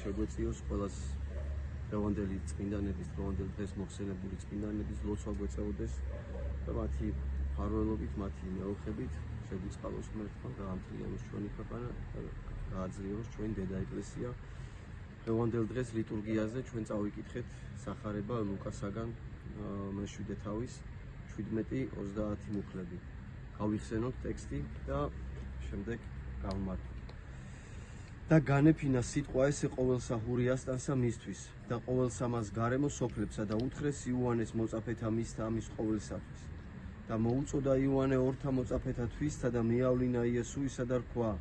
შეგვეციოს ყველას დღევანდელი წმინდანების, დღევანდელ დღეს მოხსენებული წმინდანების ლოცვა გვეწეოდეს და მათი მფარველობით, მათი მეოხებით შეგვიწყალოს ღმერთმა, გაამთლიანოს ჩვენი ქვეყანა, გააძლიეროს ჩვენი დედა ეკლესია. დღევანდელ დღეს ლიტურგიაზე ჩვენ წავიკითხეთ სახარება ლუკასაგან მე-7 თავის 17:30 მუხლები. გავიხსენოთ ტექსტი და შემდეგ გავმართოთ. და განეფინა სიტყვა ესე ყოველსა ჰურიასტანსა მისთვის და ყოველსა მას გარემო სოფლებსა და უთხრეს იოანეს მოწაფეთა მისთა ამის ყოველსათვის. და მოუწოდა იოანე ორთა მოწაფეთა თვისთა და მიავლინა იესუისა და რქვა,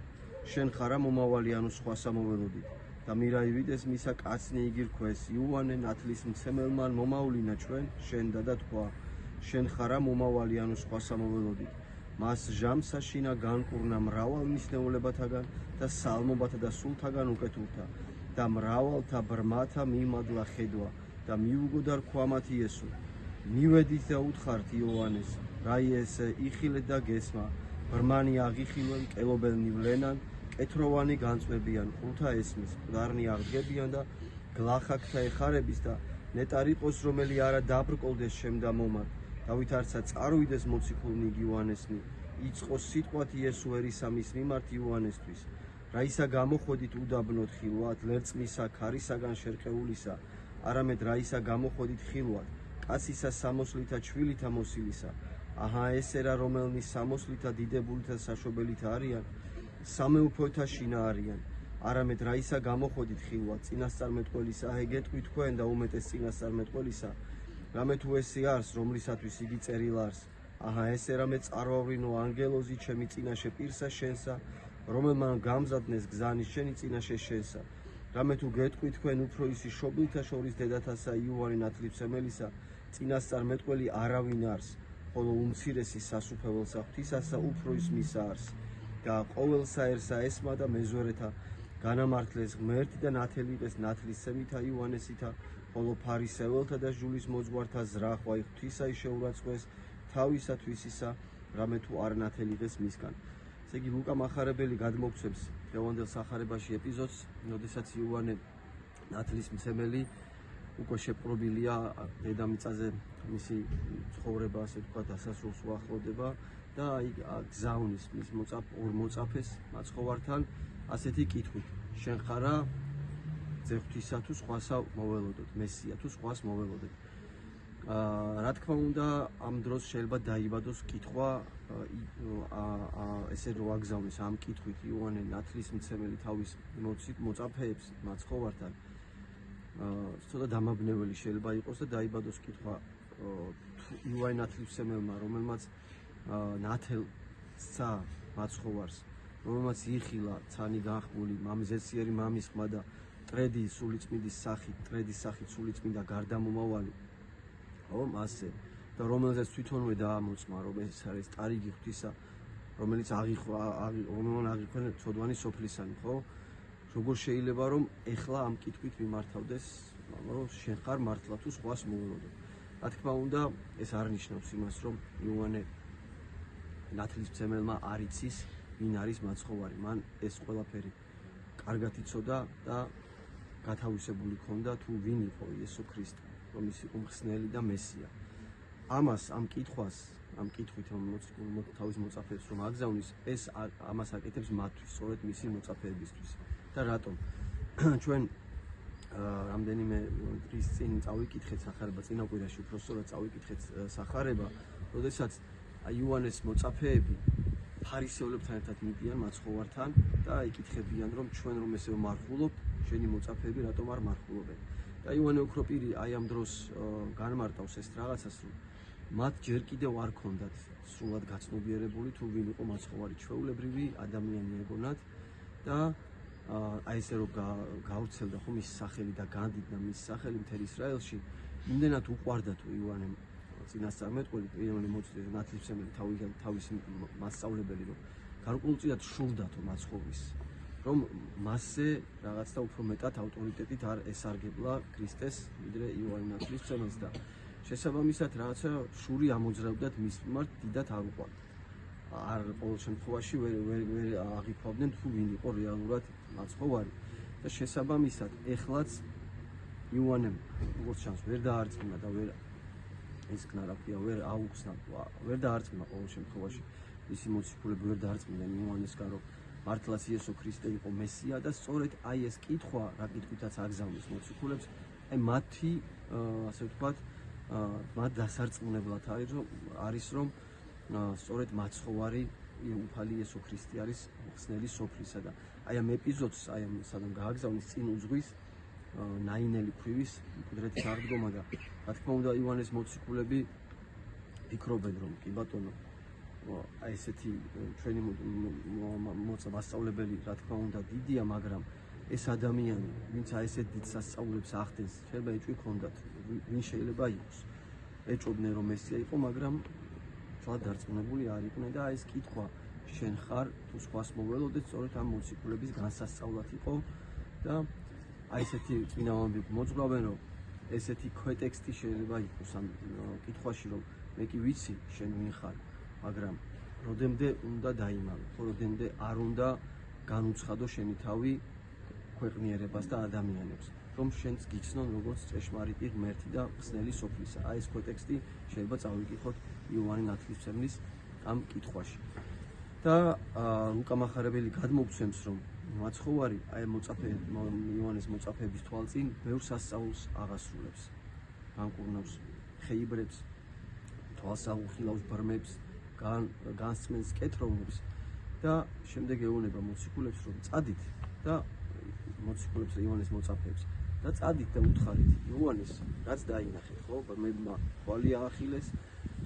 შენ ხარა მომავალი ანუ სხვა სამოველოდით. და მირაივიდეს მისა კაცნი იგი რქვეს, იოანე ნათლისმცემელმა მომავლინა ჩვენ შენდა და თქვა, შენ ხარა მომავალი ანუ სხვა სამოველოდით. მას ჟამსა შინა განკურნა მრავალ მისნეულებათაგან და სალმობათა და სულთაგან უკეთურთა და მრავალთა ბრმათა მიმადლა ხედვა და მიუგო და რქვა მათ იესო. მივედით და უთხართ იოანეს, რა ესე იხილეთ და გესმა, ბრმანი აღიხილვენ, კელობელნი ვლენან, კეთროვანი განწმებიან, ყრუთა ესმის, მკვდარნი აღდგებიან და გლახაკთა ეხარების და ნეტარიყოს რომელი არა დაბრკოლდეს შემდა მომად. დავით არცა წარუიდეს მოციქულნი იოანესნი, იწყოს სიტყვათ იესო ერისამის მიმართ იოანესთვის. რა ისა გამოხოდით უდაბნოთ ხილვად, ლერწმისა ქარისაგან შერყეულისა, არამედ რა ისა გამოხოდით ხილვად, კაცისა სამოსლითა ჩვილითა მოსილისა. აჰა ესე რა რომელნი სამოსლითა დიდებულითა საშვებელითა არიან, სამეუფოთა შინა არიან. არამედ რა ისა გამოხოდით ხილვად, წინასწარმეტყველისა, ეგეთყვი თქვენ და უმეტეს წინასწარმეტყველისა. რამე თუ ესე არს, რომლისათვის იგი წერილ არს. აჰა ესე რამე წარვავრინო ანგელოზი ჩემი წინაშე პირსა შენსა, რომელმა გამზადნეს გზანის შენი წინაშე შენსა. რამე თუ გეტყვი თქვენ უფროისი შობილთა შორის დედათასა იოანე ნათლისმცემელისა, წინასწარმეტყველი არავინ არს, ხოლო უმცირესი სასუფეველსა ღვთისასა უფროის მისა არს. და ყოველსაერსა ესმა და მეზვერეთა განამართლეს ღმერთი და ნათელიყეს ნათლისმცემითა იოანესითა, ხოლო ფარისეველთა და ჟულის მოძღვართა ზრახვა ღვთისა შეურაცხყვეს თავისათვისისა, რამე თუ არ ნათელიყეს მისგან. ესე იგი ლუკა მახარებელი გადმოგცემს დღევანდელ სახარებაში ეპიზოდს, როდესაც იოანე ნათლისმცემელი უკვე შეპყრობილია დედამიწაზე, მისი ცხოვრება ასე თქვა დასასრულს უახლოვდება და გზავნის მის ორ მოწაფეს მაცხოვართან ასეთი კითხვით, შენ ხარა ძე ღვთისა თუ სხვასა მოველოდოთ, მესია თუ სხვას მოველოდოთ. რა თქმა უნდა, ამ დროს შეიძლება დაიბადოს კითხვა ესე რომ აგზავნეს ამ კითხვით იოანე ნათლისმცემელი თავის მოწაფეებს მაცხოვართან. ცოტა დამაბნეველი შეიძლება იყოს და დაიბადოს კითხვა იოანე ნათლისმცემელმა, რომელმაც ნათელსა მაცხოვარს, რომელმაც იხილა ცანი განხმული მამზეციერი მამის ხმა და ტრედი სულიწმინდის სახით, ტრედის სახით სულიწმინდა გარდამომავალი, ხო, მასე და რომელზეც თვითონვე დაამოწმა, რომ ეს არის ტარიგი ღვთისა, რომელიც რომელმან აღიქვენ ცოდვანი სოფლისანი, ხო? როგორ შეიძლება რომ ეხლა ამ კითხვით მიმართავდეს, რომ შენ ხარ მართლა თუ სხვას მოველოდო. რა თქმა უნდა, ეს არ ნიშნავს იმას, რომ იოანე ნათლისმცემელმა არ იცის, ვინ არის მაცხოვარი. მან ეს ყველაფერი კარგად იცოდა და გათავისებული ჰქონდა თუ ვინ იყო იესო ქრისტე, რომ ის იყო მხსნელი და მესია. ამას ამ კითხვას, ამ კითხვით თავის მოწაფეებს რომ აგზავნის, ეს ამას აკეთებს მათთვის, სწორედ მისი მოწაფეებისთვის. და რატომ? ჩვენ რამდენიმე დღის წინ წავიკითხეთ სახარება, წინა კვირაში უბრალოდ წავიკითხეთ სახარება, როდესაც იოანეს მოწაფეები ფარისეულებთან ერთად მიდიან მაცხოვართან და იკითხებიან, რომ ჩვენ რომ ესე ვმარხულობთ, შენი მოწაფეები რატომ არ მარხულობენ? და იოანე ოქროპირი აი ამ დროს განმარტავს ეს რაღაცას, რომ მათ ჯერ კიდევ არ ქონდათ სრულად გაცნობიერებული თუ ვინ იყო მაცხოვარი, ჩვეულებრივი ადამიანი ეგონათ და აი ესე რომ გავრცელდა ხომ ის სახელი და განდიდნა მის სახელი მთელ ისრაელში, იმდენად უყვარდა თუ იოანე წინასწარმეტყველი, პირველი ნათლისმცემელი თავისი მასწავლებელი, რომ გარკვეულწილად შურდათო მაცხოვრის, რომ მასზე რაღაც და უფრო მეტად ავტორიტეტით არ ესარგებლა ქრისტეს ვიდრე იოანე ნათლისმცემელს და შესაბამისად რაღაცა შური ამოძრავდათ მის მიმართ, დიდად არ უყვარდა. არ ყოველ შემთხვევაში ვერ აღიქვამდნენ თუ ვინ იყო რეალურად მაცხოვარი. და შესაბამისად ეხლაც იოანემ როგორც ჩანს ვერ დაარწმუნა და ვერ ისკნა რა ქვია ვერ აუხსნა ვერ დაარწმუნა ყოველ შემთხვევაში ისი მოციქულები ვერ დაარწმუნდნენ იოანესგან რომ მართლაც იესო ქრისტე იყო მესია და სწორედ აი ეს კითხვა რა კითხვითაც აგზავნის მოციქულებს აი მათი ასე ვთქვათ მათ დასარწმუნებლად არის რომ სწორედ მაცხოვარი უფალი იესო ქრისტე არის ხსნელი სოფლისა და აი ამ ეპიზოდს აი ამ სადამ გააგზავნის წინ უძღვის ნაინელი ქვრივის მკვდრეთის აღდგომა და რა თქმა უნდა იოანეს მოციქულები ფიქრობენ რომ კი ბატონო აი ესეთი ჩვენი მასწავლებელი რა თქმა უნდა დიდია მაგრამ ეს ადამიანი ვინც აი ესეთ დიდ სასწაულებს ახდენს შეიძლება ეჭვი ქონდათ ვინ შეიძლება იყოს ეჭობდნენ რომ მესია იყო მაგრამ თვალ დარწმუნებული არ იყვნენ და აი ეს კითხვა შენ ხარ თუ სხვას მოველოდეთ სწორედ ამ მოციქულების განსასწავლად იყო და აი ესეთი წინავამები მოძღვრავენ რომ ესეთი ქვეტექსტი შეიძლება იყოს ამ კითხვაში რომ მე კი ვიცი შენ ვინ ხარ მაგრამ როდემდე უნდა დაიმალო ხო როდემდე არ უნდა განუცხადო შენი თავი ქვეყნიერებას და ადამიანებს რომ შენც გიცნონ როგორც ჭეშმარიტი ღმერთი და ხსნელი სოფლისა აი ეს ქვეტექსტი შეიძლება წავიკითხოთ იოანე ნათლისმცემლის ამ კითხვაში და ლუკა მახარებელი გადმოგცემს რომ მაცხოვარი აი იოანეს მოწაფეების თვალწინ ბევრ სასწაულს აღასრულებს განკურნავს ხეიბრებს თვალს აღუხილავს ბრმებს განსწმენს კეთროვნებს და შემდეგ ეუბნება მოციქულებს რომ წადით და მოციქულებს იოანეს მოწაფეებს და წადით და უთხარით იოანეს რაც დაინახეთ ხო ბრმებმა თვალი აახილეს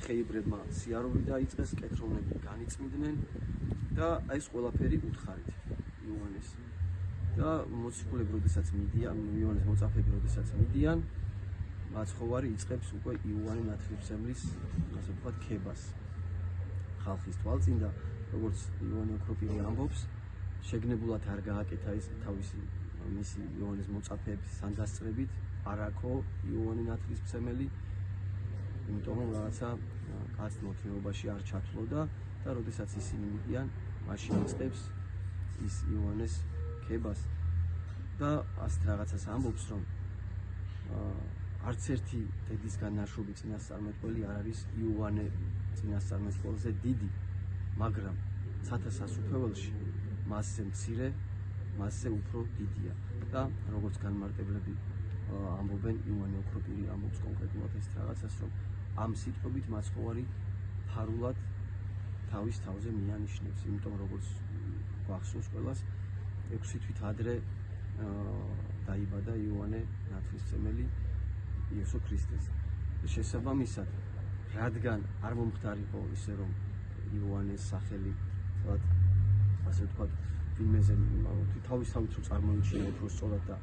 ხეიბრებმა სიარული დაიწყეს კეთროვნები განიწმინდნენ და აი ეს ყველაფერი უთხარით იოანეს და მოციქულები როდესაც მიდიან იოანეს მოწაფეები როდესაც მიდიან მაცხოვარი იწყებს უკვე იოანე ნათლისმცემლის ასე ვთქვათ ქებას ხალხის თვალწინ და როგორც იოანე ოქროპირი ამბობს შეგნებულად არ გააკეთა ის თავისი მისი იოანეს მოწაფეების სანდასწრებით არაქო იოანე ნათლისმცემელი იმიტომ რომ რაღაცა კაცნოთნეობაში არ ჩათვლოდა და როდესაც ისინი მიდიან მაშინ იწყებს ის იოანეს ქებას და ასეთ რაღაცას ამბობს რომ არც ერთი დედისგან ნაშრომი წინასწარმეტყველი არ არის იოანე წინასწარმეტყველზე დიდი მაგრამ ცათა სასუფეველში მასზე მცირე მასზე უფრო დიდია და როგორც განმარტებლები ამბობენ იოანე ოქროპირი ამბობს კონკრეტულად ეს რაღაცას რომ ამ სიტყვებით მაცხოვარი ფარულად თავის თავზე მიანიშნებს იმიტომ როგორც გვახსოვს ყველას 6 თვით ადრე დაიბადა იოანე ნათლისმცემელი იესო ქრისტეს შესაბამისად რადგან არ მომხდარიყო ისე რომ იოანეს სახელი თქვათ ასე ვთქვათ ვინმეზე თავისთავად რო წარმოიჩინა უფრო სწორად და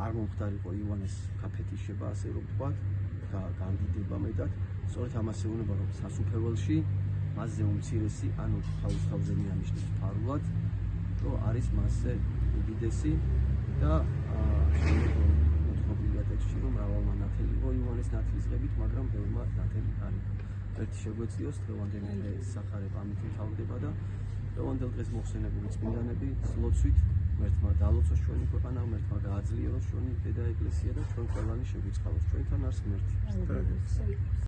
არ მომხდარიყო იოანეს გაფეთიშება ასე რომ ვთქვათ და განდიდება მეტად სწორედ ამას ეუბნება რომ სასუფეველში მასზე უმცირესი ანუ თავისთავზე მიანიშნებს ფარულად რომ არის მასზე უდიდესი და მოთხრობილია ტექსტში რომ მრავალმა ნათელი იყო იოანეს ნათლისღებით მაგრამ ბევრმა ნათელი არ იყო ერთი შეგვეციოს დღევანდელი სახარება ამით მთავრდება და დღევანდელ დღეს მოხსენებული წმინდანები სლოცვით ღმერთმა დაალოცოს ჩვენი ქვეყანა ღმერთმა გააძლიეროს ჩვენი დედა ეკლესია და ჩვენ ყველანი შეგვიწყალოს ჩვენთან არს ღმერთი